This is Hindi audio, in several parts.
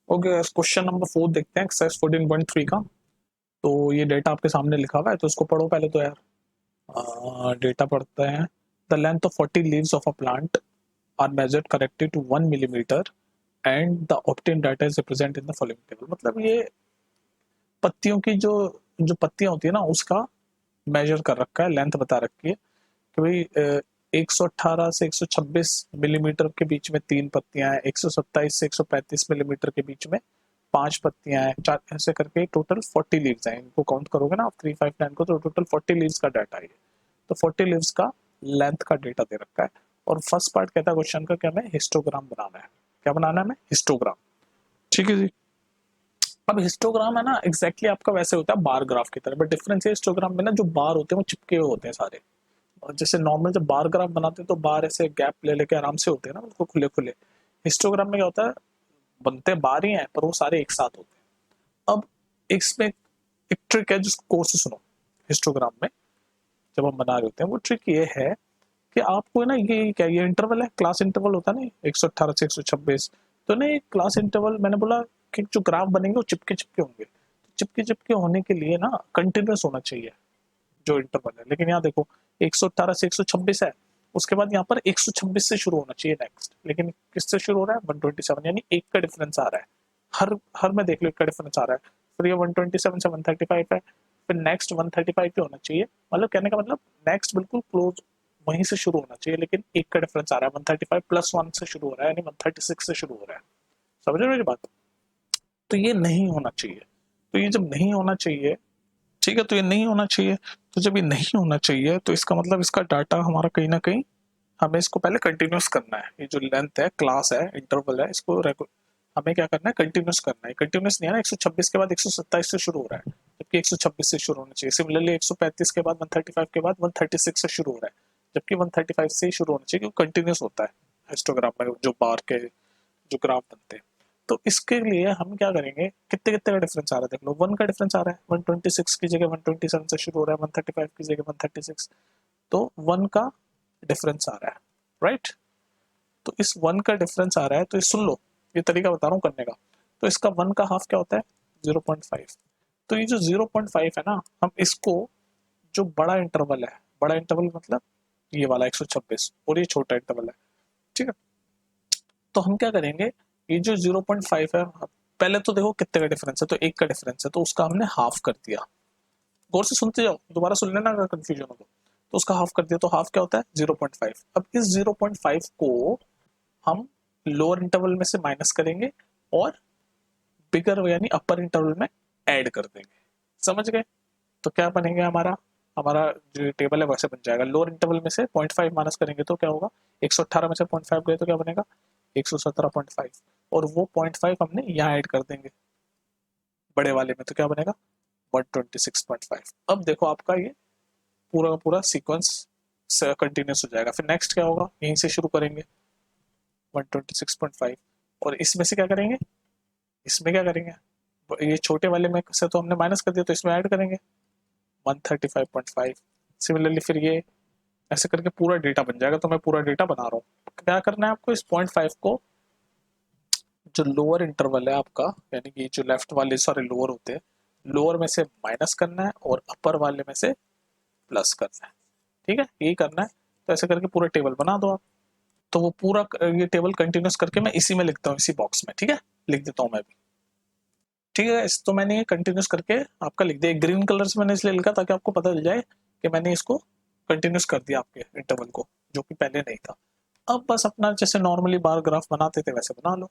ओके, क्वेश्चन नंबर 4 देखते हैं, एक्सरसाइज 14.3 का। तो ये डेटा आपके सामने लिखा हुआ है, तो इसको पढ़ो पहले तो यार। डेटा पढ़ते हैं। The length of 40 leaves of a plant are measured correctly to 1 millimetre and the obtain data is represent in the following table. मतलब ये पत्तियों की जो जो पत्तियां होती है ना, उसका मेजर कर रखा है, लेंथ बता रखी है कि भाई 118 से 126 मिलीमीटर के बीच में 3 पत्तियां हैं, 127 से 135 मिलीमीटर के बीच में 5 पत्तियां हैं, चार ऐसे करके टोटल 40 लीव्स हैं। इनको काउंट करोगे ना आप 359 को, तो टोटल 40 लीव्स का डाटा है। तो 40 लीव्स का लेंथ का डेटा दे रखा है। और फर्स्ट पार्ट कहता है क्वेश्चन का कि हमें हिस्टोग्राम बनाना है। क्या बनाना है हमें? हिस्टोग्राम। ठीक है जी। अब हिस्टोग्राम है ना, एग्जैक्टली आपका वैसे होता है बार ग्राफ की तरह, बट डिफरेंस है हिस्टोग्राम में ना, जो बार होते हैं वो चिपके हुए होते हैं सारे। और जैसे नॉर्मल जब बार ग्राफ बनाते हैं तो बार ऐसे गैप ले लेके आराम से होते हैं ना, उसको खुले खुले। हिस्टोग्राम में क्या होता है, बनते बार ही हैं पर वो सारे एक साथ होते हैं। अब इसमें एक ट्रिक है जिसको कोर्स से सुनो। हिस्टोग्राम में जब हम बना रहे होते हैं, वो ट्रिक ये है कि आपको है ना, ये क्या, ये इंटरवल है, क्लास इंटरवल होता है ना 118 से 126। तो ना ये क्लास इंटरवल मैंने बोला कि जो ग्राफ बनेंगे वो चिपके चिपके होंगे। तो चिपके चिपके होने के लिए ना कंटिन्यूस होना चाहिए जो इंटरवल है। लेकिन यहाँ देखो 118 से 126 है, उसके बाद यहाँ पर 126 से शुरू होना चाहिए नेक्स्ट, लेकिन किससे शुरू हो रहा है? 127, यानी एक का डिफरेंस आ रहा है। हर हर में देख लो एक का डिफरेंस आ रहा है। फिर ये 127 से 135 है, फिर नेक्स्ट 135 पे होना चाहिए। मतलब कहने का मतलब नेक्स्ट बिल्कुल क्लोज वहीं से शुरू होना चाहिए, लेकिन एक का डिफरेंस आ रहा है। 135 प्लस 1 से शुरू हो रहा है, यानी 136 से शुरू हो रहा है। समझ रहे हो मेरी बात? तो ये नहीं होना चाहिए। तो ये जब नहीं होना चाहिए, ठीक है, तो ये नहीं होना चाहिए। तो जब ये नहीं होना चाहिए तो इसका मतलब इसका डाटा हमारा कहीं ना कहीं, हमें इसको पहले कंटिन्यूस करना है। ये जो लेंथ है, क्लास है, इंटरवल है, इसको हमें क्या करना है? कंटिन्यूस करना है। कंटिन्यूस नहीं है ना, 126 के बाद 127 से शुरू हो रहा है, जबकि 126 से शुरू होना चाहिए। सिमिलरली 135 के बाद 135 के बाद 136 से शुरू हो रहा है, जबकि 135 से ही शुरू होना चाहिए, क्योंकि कंटिन्यूस होता है हिस्टोग्राम में जो बार के जो ग्राफ बनते हैं। तो इसके लिए हम क्या करेंगे, कितने कितने का डिफरेंस आ रहा है देख लो। 1 का डिफरेंस आ रहा है, 126 की जगह 127 से शुरू हो रहा है, 135 की जगह 136। तो 1 का डिफरेंस आ रहा है, राइट। तो इस 1 का डिफरेंस आ रहा है, तो ये सुन लो, ये तरीका बता रहा हूँ करने का। तो इसका 1 का हाफ क्या होता है? 0.5। तो ये जो 0.5 है ना, हम इसको, जो बड़ा इंटरवल है, बड़ा इंटरवल मतलब ये वाला 126, और ये छोटा इंटरवल है, ठीक है। तो हम क्या करेंगे, ये जो 0.5 है, पहले तो देखो कितने का डिफरेंस है, तो एक का डिफरेंस है, तो उसका हमने हाफ कर दिया। गौर से सुनते जाओ, दोबारा सुन लेना अगर कंफ्यूजन हो तो उसका हाफ कर दिया। तो हाफ क्या होता है? 0.5। अब इस 0.5 को हम लोअर इंटरवल में से माइनस करेंगे और बिगर यानी अपर इंटरवल में ऐड कर देंगे। समझ गए? तो क्या बनेगा हमारा, हमारा जो टेबल है वैसे बन जाएगा। लोअर इंटरवल में से 0.5 माइनस करेंगे तो क्या होगा? 118 में से 0.5 गए तो क्या बनेगा? 117.5। और वो 0.5 हमने यहाँ ऐड कर देंगे बड़े वाले में, तो क्या बनेगा? 126.5। अब देखो आपका ये पूरा का पूरा सीक्वेंस कंटिन्यूस हो जाएगा। फिर नेक्स्ट क्या होगा, यहीं से शुरू करेंगे 126.5, और इसमें से क्या करेंगे, इसमें क्या करेंगे, ये छोटे वाले में से तो हमने माइनस कर दिया, तो इसमें ऐड करेंगे 135.5। सिमिलरली फिर ये ऐसे करके पूरा डेटा बन जाएगा। तो मैं पूरा डेटा बना रहा हूँ। क्या करना है आपको, इस 0.5 को, जो लोअर इंटरवल है आपका, यानी कि जो लेफ्ट वाले सारे लोअर होते हैं, लोअर में से माइनस करना है और अपर वाले में से प्लस करना है। ठीक है, यही करना है। तो ऐसे करके पूरा टेबल बना दो आप। तो वो पूरा ये टेबल कंटिन्यूस करके मैं इसी में लिखता हूँ, इसी बॉक्स में। ठीक है, लिख देता हूँ मैं भी। ठीक है, इस तो मैंने ये कंटिन्यूस करके आपका लिख दिया। ग्रीन कलर से मैंने इसलिए लिखा ताकि आपको पता चल जाए कि मैंने इसको कंटिन्यूस कर दिया आपके इंटरवल को, जो कि पहले नहीं था। अब बस अपना जैसे नॉर्मली बार ग्राफ बनाते थे वैसे बना लो।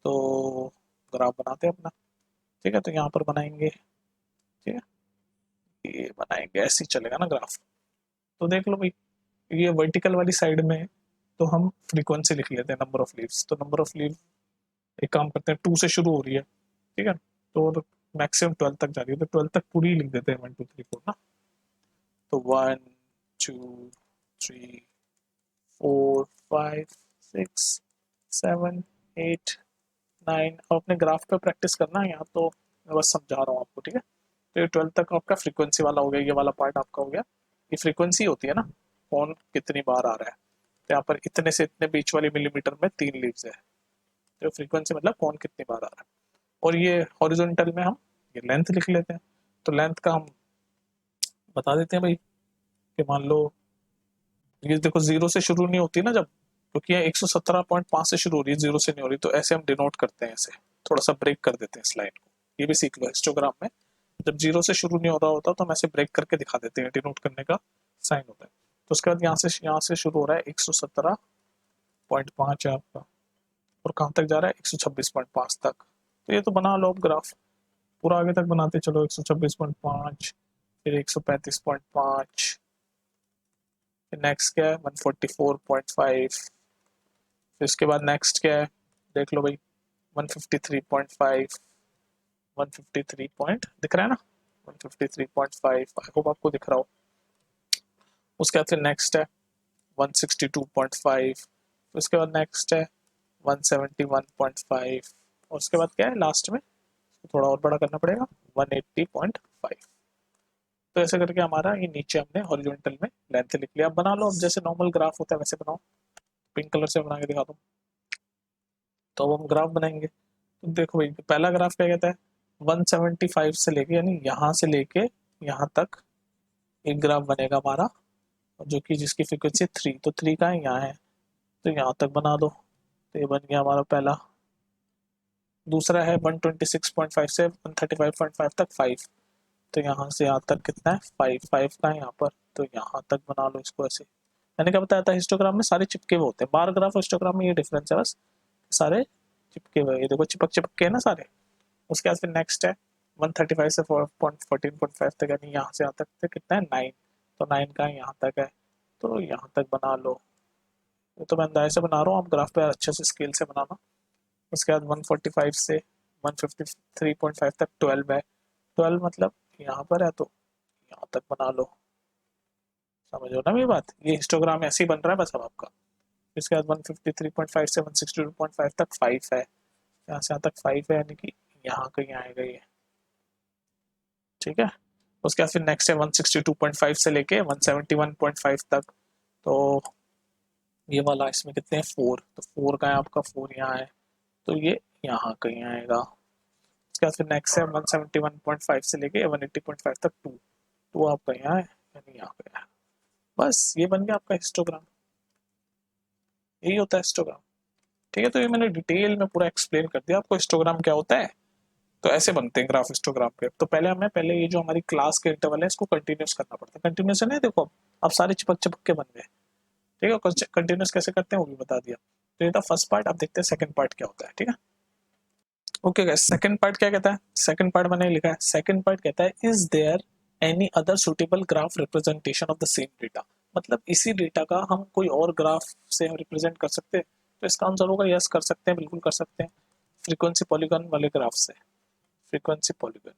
तो ग्राफ बनाते हैं अपना। ठीक है, तो यहाँ पर बनाएंगे। ठीक है, ये बनाएंगे, ऐसे ही चलेगा ना ग्राफ। तो देख लो भाई, ये वर्टिकल वाली साइड में है, तो हम फ्रीक्वेंसी लिख लेते हैं, नंबर ऑफ लीव्स। तो नंबर ऑफ लीव, एक काम करते हैं, 2 से शुरू हो रही है, ठीक है, तो मैक्सिमम 12 तक जा रही है, तो 12 तक पूरी लिख देते हैं, 1 2 3 4 ना। तो 1 2 3 4 5 6 7 8 9। अब अपने ग्राफ पे प्रैक्टिस करना है, यहाँ तो मैं बस समझा रहा हूँ आपको। ठीक है, तो ये 12 तक आपका फ्रीक्वेंसी वाला हो गया, ये वाला पार्ट आपका हो गया। ये फ्रीक्वेंसी होती है ना, कौन कितनी बार आ रहा है। तो यहाँ पर इतने से इतने बीच वाली मिलीमीटर में 3 लीव्स है, तो फ्रीक्वेंसी मतलब कौन कितनी बार आ रहा है। और ये हॉरिजॉन्टल में हम ये लेंथ लिख लेते हैं। तो लेंथ का हम बता देते हैं भाई कि मान लो ये देखो 0 से शुरू नहीं होती ना जब, क्योंकि ये 117.5 से शुरू हो रही है, 0 से नहीं हो रही, तो ऐसे हम डिनोट करते हैं, ऐसे थोड़ा सा ब्रेक कर देते हैं इस लाइन को। ये भी सीख लो हिस्टोग्राम में, जब 0 से शुरू नहीं हो रहा होता तो हम ऐसे ब्रेक करके दिखा देते हैं, डिनोट करने का साइन होता है। तो उसके बाद यहाँ से शुरू हो रहा है 117.5 है आपका, और कहाँ तक जा रहा है 126.5 तक। तो ये तो बना लो अब ग्राफ, पूरा आगे तक बनाते चलो, 126.5, फिर 135.5, फिर नेक्स्ट क्या है 144.5, फिर उसके बाद नेक्स्ट क्या है देख लो भाई 153.5, 153 पॉइंट दिख रहा है ना, 153.5, आई होप आपको दिख रहा हो। उसके बाद फिर नेक्स्ट है 162.5, उसके बाद नेक्स्ट है 171.5, और उसके बाद क्या है लास्ट में थोड़ा और बड़ा करना पड़ेगा 180.5। तो ऐसे करके हमारा ये नीचे हमने हॉरिजॉन्टल में लेंथ लिख लिया। अब बना लो, अब जैसे नॉर्मल ग्राफ होता है वैसे बनाओ, पिंक कलर से बना के दिखा दो। तो अब हम ग्राफ बनाएंगे, तो देखो भाई पहला ग्राफ क्या कहता है 175 से लेके, यानी यहाँ से लेके यहाँ तक एक ग्राफ बनेगा हमारा, जो कि जिसकी फ्रीक्वेंसी 3, तो 3 का है यहाँ है, तो यहाँ तक बना दो। तो ये बन गया हमारा पहला। दूसरा है 126.5 से 135.5 तक 5, तो यहाँ से यहाँ तक कितना है 5 का है यहाँ पर, तो यहाँ तक बना लो इसको ऐसे। मैंने क्या बताया था हिस्टोग्राम में सारे चिपके हुए होते हैं, बार ग्राफ और हिस्टोग्राम में ये डिफरेंस है बस, सारे चिपके हुए, ये देखो चिपक चिपक के है ना सारे। उसके बाद फिर नेक्स्ट है 135 से 14.5 तक, यानी यहाँ से यहाँ तक कितना है 9, तो 9 का यहाँ तक है, तो यहाँ तक बना लो। ये तो मैं अंदाजे से बना रहा हूँ, आप ग्राफ पे अच्छे से स्केल से बनाना। उसके बाद 145 से 153.5 तक 12 है, 12 मतलब यहाँ पर है, तो यहाँ तक बना लो। समझो ना मेरी बात, ये हिस्टोग्राम ऐसे ही बन रहा है बस अब आपका। इसके बाद 153.5 से 162.5 तक 5 है, यहाँ से यहाँ तक 5 है, यानी कि यहाँ कहीं आएगा ये, ठीक है। उसके बाद फिर नेक्स्ट है 162.5 से लेके 171.5 तक, तो ये वाला इसमें कितने हैं 4, तो 4 का है आपका, 4 यहाँ है, तो ये यहाँ कहीं आएगा। उसके बाद फिर नेक्स्ट है 171.5 से लेके 180.5 तक 2, 2 आपका यहाँ है, यानी यहाँ पे है। बस ये बन गया आपका हिस्टोग्राम, यही होता है हिस्टोग्राम, ठीक है। तो ये मैंने डिटेल में पूरा एक्सप्लेन कर दिया आपको हिस्टोग्राम क्या होता है। तो ऐसे बनते हैं ग्राफ हिस्टोग्राम के। तो पहले ये जो हमारी क्लास के इंटरवल है इसको कंटिन्यूस करना पड़ता है, कंटिन्यूस है ना, देखो अब सारे चिपक चिपक के बन गए, ठीक है। कंटिन्यूस कैसे करते हैं वो भी बता दिया। तो ये था फर्स्ट पार्ट, अब देखते हैं सेकंड पार्ट क्या होता है, ठीक है। ओके गाइस, सेकंड पार्ट क्या कहता है, सेकंड पार्ट मैंने लिखा है, सेकंड पार्ट कहता है is there any other suitable graph representation of the same data, मतलब इसी डेटा का हम कोई और ग्राफ से रिप्रेजेंट कर सकते हैं। तो इसका आंसर होगा यस, कर सकते हैं, बिल्कुल कर सकते हैं, फ्रीक्वेंसी पॉलीगन वाले ग्राफ से। फ्रीक्वेंसी पॉलीगन,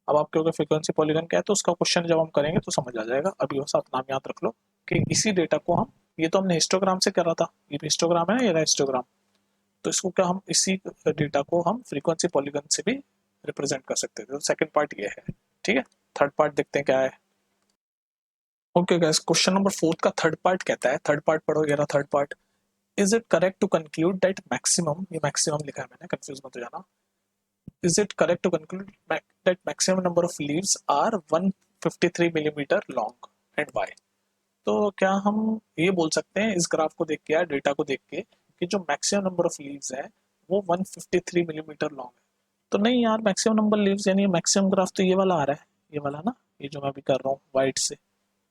अब आप कहोगे फ्रीक्वेंसी पॉलीगन क्या है, तो उसका क्वेश्चन जब हम करेंगे तो समझ आ जाएगा। अभी बस आप नाम याद रख लो कि इसी डेटा को हम, ये तो हमने हिस्टोग्राम से करा था, ये हिस्टोग्राम है ना, ये रहा हिस्टोग्राम, तो इसको क्या हम इसी डेटा को हम फ्रीक्वेंसी पॉलीगन से भी रिप्रेजेंट कर सकते थे। तो सेकंड पार्ट ये है, ठीक है। थर्ड पार्ट देखते हैं क्या है। ओके गाइस, क्वेश्चन नंबर 4 का थर्ड पार्ट कहता है, थर्ड पार्ट पढ़ो, ये रहा third part. Is it correct to conclude that maximum, ये मैक्सिमम लिखा है मैंने, कंफ्यूज मत हो जाना। Is it correct to conclude that maximum number of leaves are 153 millimetre long and why? तो क्या हम ये बोल सकते हैं इस ग्राफ को देख के या डेटा को देख के कि जो मैक्सिमम नंबर ऑफ लीव्स है वो 153 मिलीमीटर लॉन्ग है? तो नहीं यार, मैक्सिमम नंबर लीव्स यानी मैक्सिमम ग्राफ तो ये वाला आ रहा है, ये वाला ना, ये जो मैं अभी कर रहा हूँ वाइट से,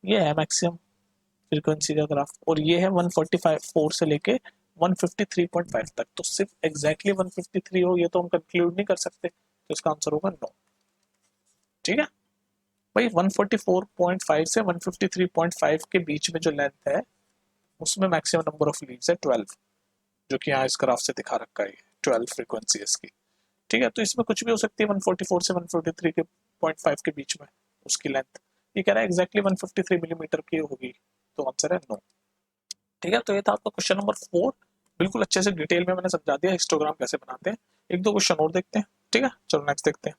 ये है मैक्सिमम फ्रीक्वेंसी का ग्राफ, और ये है 145 से लेके 153.5 तक। तो सिर्फ एग्जैक्टली 153 हो ये तो हम कंक्लूड नहीं कर सकते, तो इसका आंसर होगा नो, ठीक है भाई। 144.5 से 153.5 के बीच में जो लेंथ है उसमें मैक्सिमम नंबर ऑफ लीव्स है 12, जो कि यहाँ इस ग्राफ से दिखा रखा है, 12 फ्रीक्वेंसी है इसकी, ठीक है। तो इसमें कुछ भी हो सकती है 144 से 143 के 0.5 के बीच में उसकी लेंथ, ये कह रहा है एग्जैक्टली 153 मिलीमीटर की होगी, तो आंसर है नो, ठीक है। तो ये था आपका क्वेश्चन नंबर 4, बिल्कुल अच्छे से डिटेल में मैंने समझा दिया हिस्टोग्राम कैसे बनाते हैं। एक दो क्वेश्चन और देखते हैं, ठीक है, चलो नेक्स्ट देखते हैं।